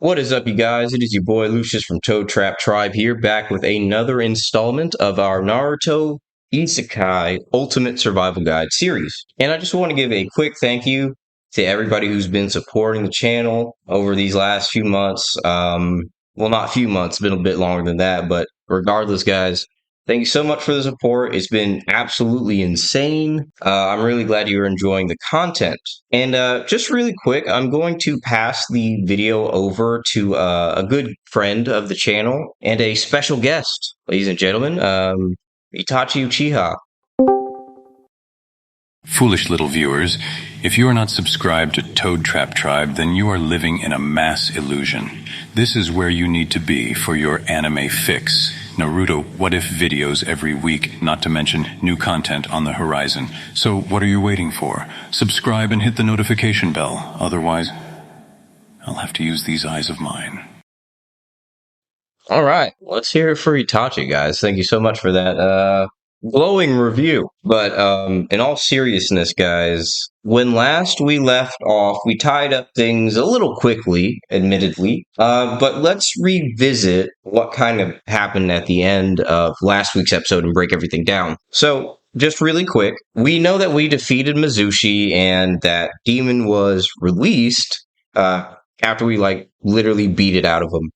What is up, you guys? It is your boy Lucius from Toad Trap Tribe here, back with another installment of our Naruto Isekai Ultimate Survival Guide series. And I just want to give a quick thank you to everybody who's been supporting the channel over these last few months. Well, not few months, been a bit longer than that, but regardless, guys, thank you so much for the support. It's been absolutely insane. I'm really glad you're enjoying the content. And just really quick, I'm going to pass the video over to a good friend of the channel and a special guest, ladies and gentlemen, Itachi Uchiha. Foolish little viewers, if you are not subscribed to Toad Trap Tribe, then you are living in a mass illusion. This is where you need to be for your anime fix. Naruto What If videos every week, not to mention new content on the horizon. So what are you waiting for? Subscribe and hit the notification bell. Otherwise, I'll have to use these eyes of mine. All right, let's hear it for Itachi, guys. Thank you so much for that glowing review. But in all seriousness, guys, when last we left off, we tied up things a little quickly, admittedly. But let's revisit what kind of happened at the end of last week's episode and break everything down. So, just really quick, we know that we defeated Mizushi and that Demon was released after we, literally beat it out of him.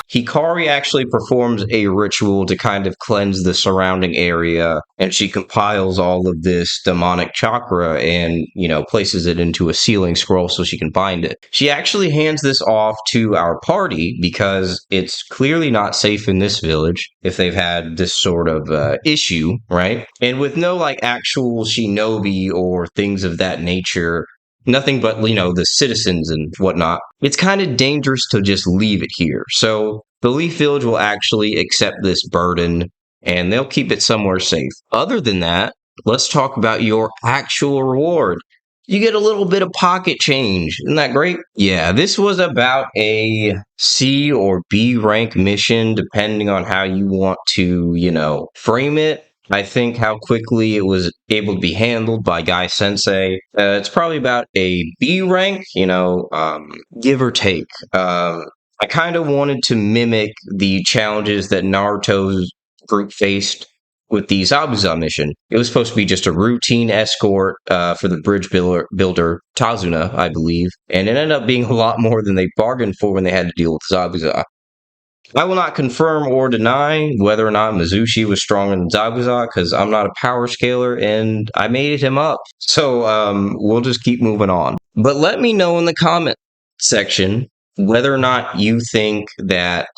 Hikari actually performs a ritual to kind of cleanse the surrounding area, and she compiles all of this demonic chakra and, places it into a sealing scroll so she can bind it. She actually hands this off to our party because it's clearly not safe in this village if they've had this sort of issue, right? And with no, actual shinobi or things of that nature, nothing but, the citizens and whatnot, it's kind of dangerous to just leave it here. So the Leaf Village will actually accept this burden and they'll keep it somewhere safe. Other than that, let's talk about your actual reward. You get a little bit of pocket change. Isn't that great? Yeah, this was about a C or B rank mission, depending on how you want to, frame it. I think how quickly it was able to be handled by Guy Sensei. It's probably about a B rank, give or take. I kind of wanted to mimic the challenges that Naruto's group faced with the Zabuza mission. It was supposed to be just a routine escort for the bridge builder, Tazuna, I believe. And it ended up being a lot more than they bargained for when they had to deal with Zabuza. I will not confirm or deny whether or not Mizushi was stronger than Zabuza, because I'm not a power scaler and I made him up. So we'll just keep moving on. But let me know in the comment section whether or not you think that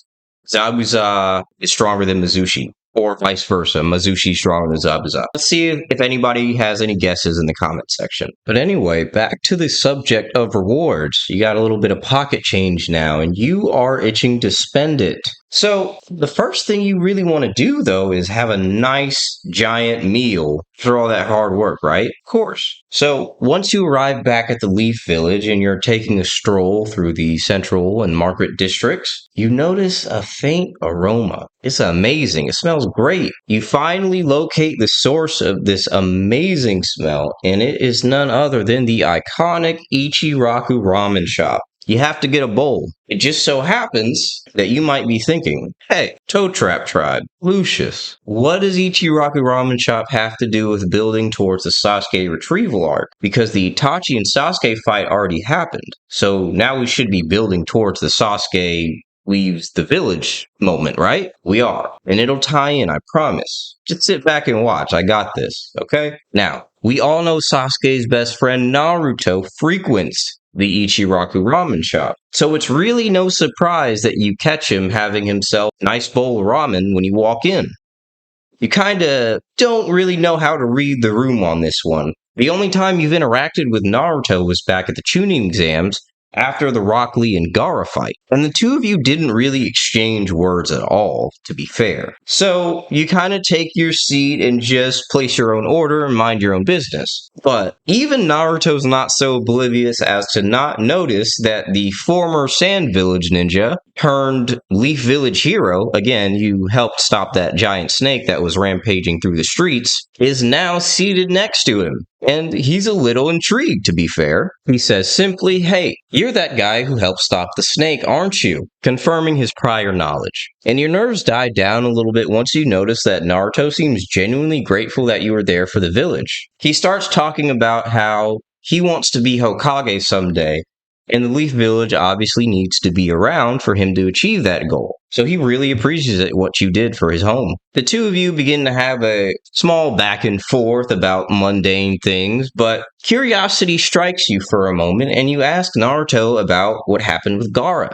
Zabuza is stronger than Mizushi, or vice versa, Mizushi stronger than Zabuza. Let's see if anybody has any guesses in the comment section. But anyway, back to the subject of rewards. You got a little bit of pocket change now, and you are itching to spend it. So, the first thing you really want to do, though, is have a nice, giant meal for all that hard work, right? Of course. So, once you arrive back at the Leaf Village and you're taking a stroll through the Central and Market districts, you notice a faint aroma. It's amazing. It smells great. You finally locate the source of this amazing smell, and it is none other than the iconic Ichiraku Ramen Shop. You have to get a bowl. It just so happens that you might be thinking, hey, Toad Trap Tribe, Lucius, what does Ichiraku Ramen Shop have to do with building towards the Sasuke retrieval arc? Because the Itachi and Sasuke fight already happened. So now we should be building towards the Sasuke leaves the village moment, right? We are. And it'll tie in, I promise. Just sit back and watch. I got this, okay? Now, we all know Sasuke's best friend Naruto frequents the Ichiraku Ramen Shop. So it's really no surprise that you catch him having himself a nice bowl of ramen when you walk in. You kinda don't really know how to read the room on this one. The only time you've interacted with Naruto was back at the tuning exams after the Rock Lee and Gaara fight. And the two of you didn't really exchange words at all, to be fair. So you kind of take your seat and just place your own order and mind your own business. But even Naruto's not so oblivious as to not notice that the former Sand Village ninja turned Leaf Village hero, again, you helped stop that giant snake that was rampaging through the streets, is now seated next to him. And he's a little intrigued, to be fair. He says simply, "Hey, you're that guy who helped stop the snake, aren't you?" Confirming his prior knowledge. And your nerves die down a little bit once you notice that Naruto seems genuinely grateful that you were there for the village. He starts talking about how he wants to be Hokage someday, and the Leaf Village obviously needs to be around for him to achieve that goal. So he really appreciates what you did for his home. The two of you begin to have a small back and forth about mundane things, but curiosity strikes you for a moment and you ask Naruto about what happened with Gaara.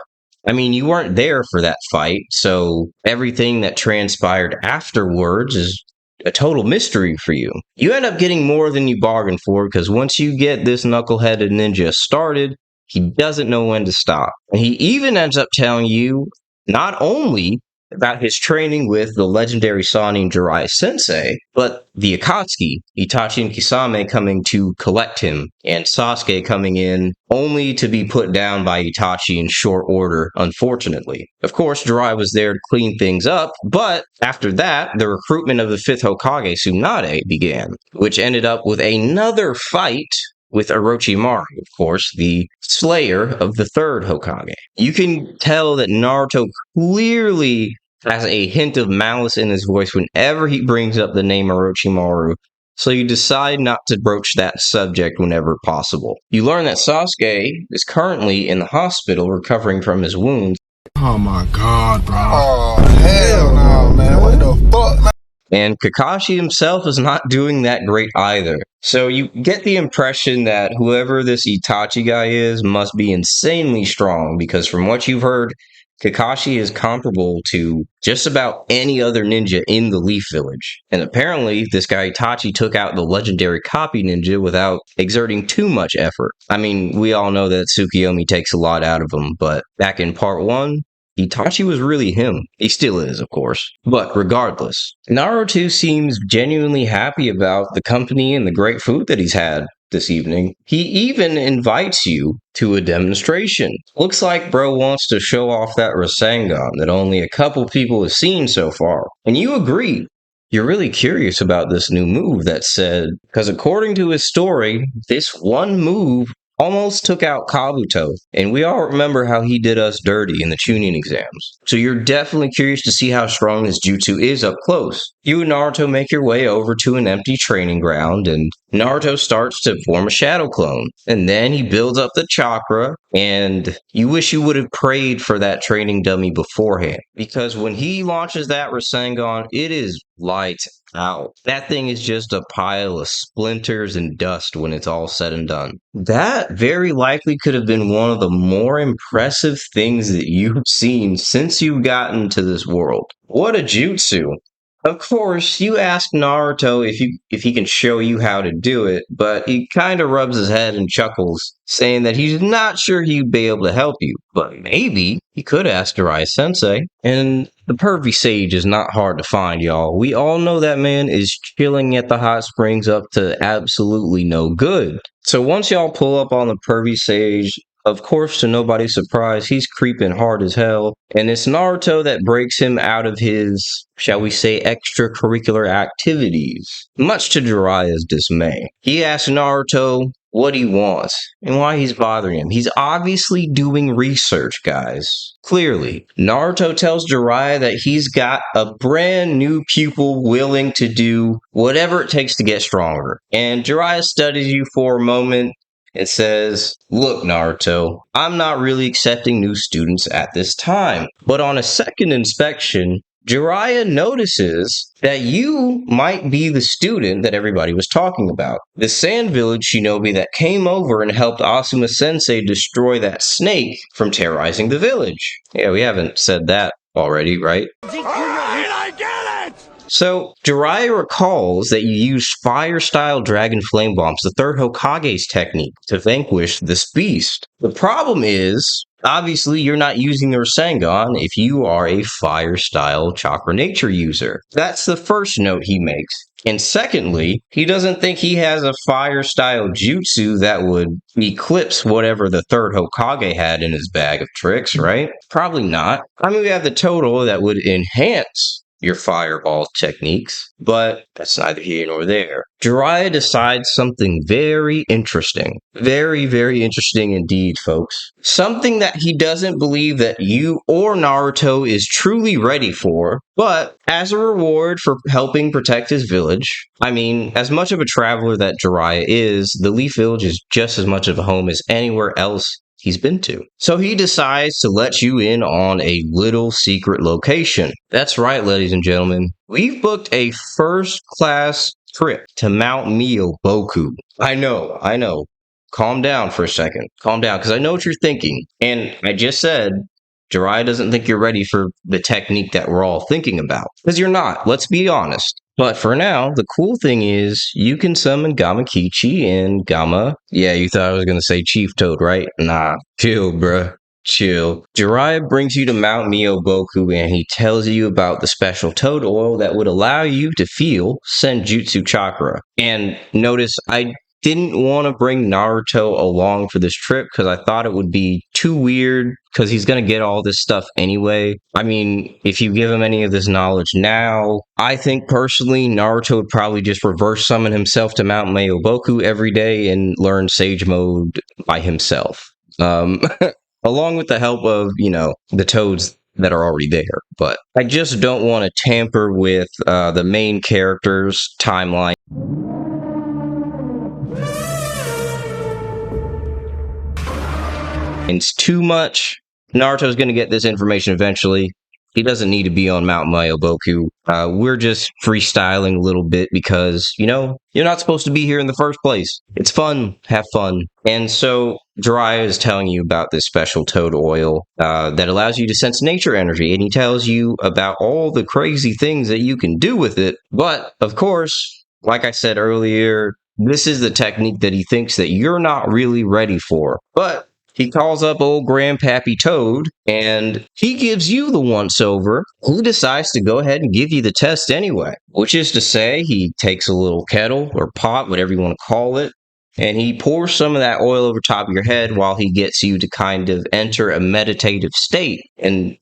I mean, you weren't there for that fight, so everything that transpired afterwards is a total mystery for you. You end up getting more than you bargained for because once you get this knuckleheaded ninja started, he doesn't know when to stop. And he even ends up telling you not only about his training with the legendary Sannin Jiraiya sensei, but the Akatsuki, Itachi and Kisame coming to collect him, and Sasuke coming in only to be put down by Itachi in short order, unfortunately. Of course, Jiraiya was there to clean things up, but after that, the recruitment of the 5th Hokage, Tsunade, began, which ended up with another fight with Orochimaru, of course, the slayer of the 3rd Hokage. You can tell that Naruto clearly has a hint of malice in his voice whenever he brings up the name Orochimaru, so you decide not to broach that subject whenever possible. You learn that Sasuke is currently in the hospital recovering from his wounds. Oh my god, bro. Oh, hell no, man. What the fuck? And Kakashi himself is not doing that great either. So you get the impression that whoever this Itachi guy is must be insanely strong, because from what you've heard, Kakashi is comparable to just about any other ninja in the Leaf Village. And apparently, this guy Itachi took out the legendary copy ninja without exerting too much effort. I mean, we all know that Tsukiyomi takes a lot out of him, but back in part 1, Itachi was really him. He still is, of course. But regardless, Naruto seems genuinely happy about the company and the great food that he's had this evening. He even invites you to a demonstration. Looks like bro wants to show off that Rasengan that only a couple people have seen so far. And you agree. You're really curious about this new move that said, because according to his story, this one move almost took out Kabuto, and we all remember how he did us dirty in the Chunin exams. So you're definitely curious to see how strong this jutsu is up close. You and Naruto make your way over to an empty training ground, and Naruto starts to form a shadow clone. And then he builds up the chakra, and you wish you would have prayed for that training dummy beforehand. Because when he launches that Rasengan, it is lights out. That thing is just a pile of splinters and dust when it's all said and done. That very likely could have been one of the more impressive things that you've seen since you've gotten to this world. What a jutsu. Of course, you ask Naruto if he can show you how to do it, but he kind of rubs his head and chuckles, saying that he's not sure he'd be able to help you. But maybe he could ask Jiraiya Sensei. And the pervy sage is not hard to find, y'all. We all know that man is chilling at the hot springs up to absolutely no good. So once y'all pull up on the pervy sage, of course, to nobody's surprise, he's creeping hard as hell, and it's Naruto that breaks him out of his, shall we say, extracurricular activities, much to Jiraiya's dismay. He asks Naruto what he wants and why he's bothering him. He's obviously doing research, guys. Clearly, Naruto tells Jiraiya that he's got a brand new pupil willing to do whatever it takes to get stronger. And Jiraiya studies you for a moment. It says, "Look, Naruto, I'm not really accepting new students at this time." But on a second inspection, Jiraiya notices that you might be the student that everybody was talking about. The Sand Village shinobi that came over and helped Asuma Sensei destroy that snake from terrorizing the village. Yeah, we haven't said that already, right? I get it! So, Jiraiya recalls that you used fire-style dragon flame bombs, the 3rd Hokage's technique, to vanquish this beast. The problem is, obviously, you're not using the Rasengan if you are a fire-style chakra nature user. That's the first note he makes. And secondly, he doesn't think he has a fire-style jutsu that would eclipse whatever the 3rd Hokage had in his bag of tricks, right? Probably not. I mean, we have the total that would enhance your fireball techniques, but that's neither here nor there. Jiraiya decides something very interesting. Very, very interesting indeed, folks. Something that he doesn't believe that you or Naruto is truly ready for, but as a reward for helping protect his village. I mean, as much of a traveler that Jiraiya is, the Leaf Village is just as much of a home as anywhere else he's been to. So he decides to let you in on a little secret location. That's right, ladies and gentlemen. We've booked a first-class trip to Mount Myoboku. I know. Calm down for a second. Calm down, because I know what you're thinking. And I just said, Jiraiya doesn't think you're ready for the technique that we're all thinking about. Because you're not, let's be honest. But for now, the cool thing is you can summon Gamakichi and Gama. Yeah, you thought I was going to say Chief Toad, right? Nah, chill, bruh. Chill. Jiraiya brings you to Mount Myoboku and he tells you about the special toad oil that would allow you to feel Senjutsu chakra. And notice I didn't want to bring Naruto along for this trip because I thought it would be too weird because he's going to get all this stuff anyway. I mean, if you give him any of this knowledge now, I think personally Naruto would probably just reverse summon himself to Mount Myoboku every day and learn Sage Mode by himself. Along with the help of, the toads that are already there. But I just don't want to tamper with the main character's timeline. It's too much. Naruto's going to get this information eventually. He doesn't need to be on Mount Myoboku. We're just freestyling a little bit because, you're not supposed to be here in the first place. It's fun. Have fun. And so Jiraiya is telling you about this special toad oil that allows you to sense nature energy. And he tells you about all the crazy things that you can do with it. But, of course, like I said earlier, this is the technique that he thinks that you're not really ready for. But he calls up old Grandpappy Toad, and he gives you the once-over. He decides to go ahead and give you the test anyway. Which is to say, he takes a little kettle, or pot, whatever you want to call it, and he pours some of that oil over top of your head while he gets you to kind of enter a meditative state and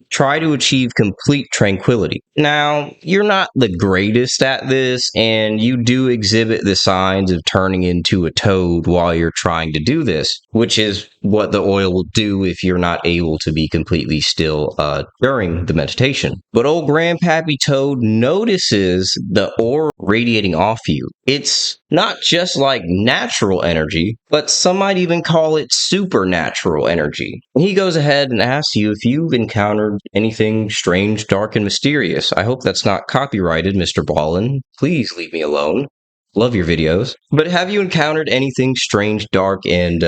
try to achieve complete tranquility. Now, you're not the greatest at this, and you do exhibit the signs of turning into a toad while you're trying to do this, which is what the oil will do if you're not able to be completely still during the meditation. But old Grandpappy Toad notices the aura radiating off you. It's not just like natural energy, but some might even call it supernatural energy. And he goes ahead and asks you if you've encountered anything strange, dark, and mysterious. I hope that's not copyrighted, Mr. Ballin. Please leave me alone. Love your videos. But have you encountered anything strange, dark, and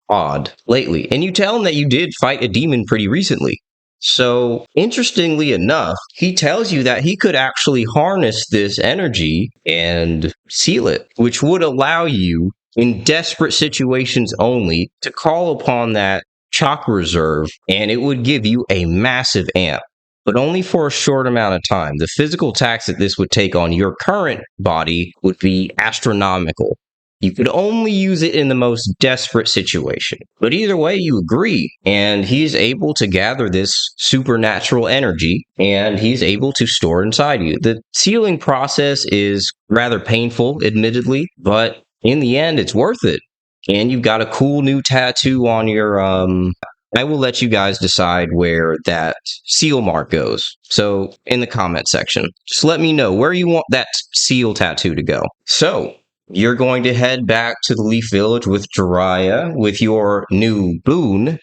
odd lately? And you tell him that you did fight a demon pretty recently. So, interestingly enough, he tells you that he could actually harness this energy and seal it, which would allow you, in desperate situations only, to call upon that chakra reserve, and it would give you a massive amp, but only for a short amount of time. The physical tax that this would take on your current body would be astronomical. You could only use it in the most desperate situation. But either way, you agree. And he's able to gather this supernatural energy, and he's able to store it inside you. The sealing process is rather painful, admittedly, but in the end, it's worth it. And you've got a cool new tattoo on your, I will let you guys decide where that seal mark goes. So, in the comment section, just let me know where you want that seal tattoo to go. So, you're going to head back to the Leaf Village with Jiraiya with your new boon.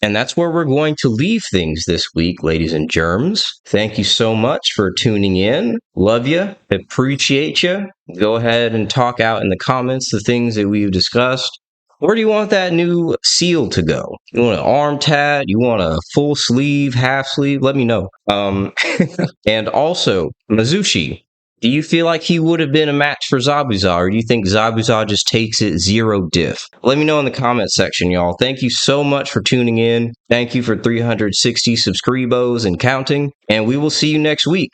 And that's where we're going to leave things this week, ladies and germs. Thank you so much for tuning in. Love you. Appreciate you. Go ahead and talk out in the comments the things that we've discussed. Where do you want that new seal to go? You want an arm tat? You want a full sleeve, half sleeve? Let me know. And also, Mizushi. Do you feel like he would have been a match for Zabuza, or do you think Zabuza just takes it 0 diff? Let me know in the comment section, y'all. Thank you so much for tuning in. Thank you for 360 subscribos and counting, and we will see you next week.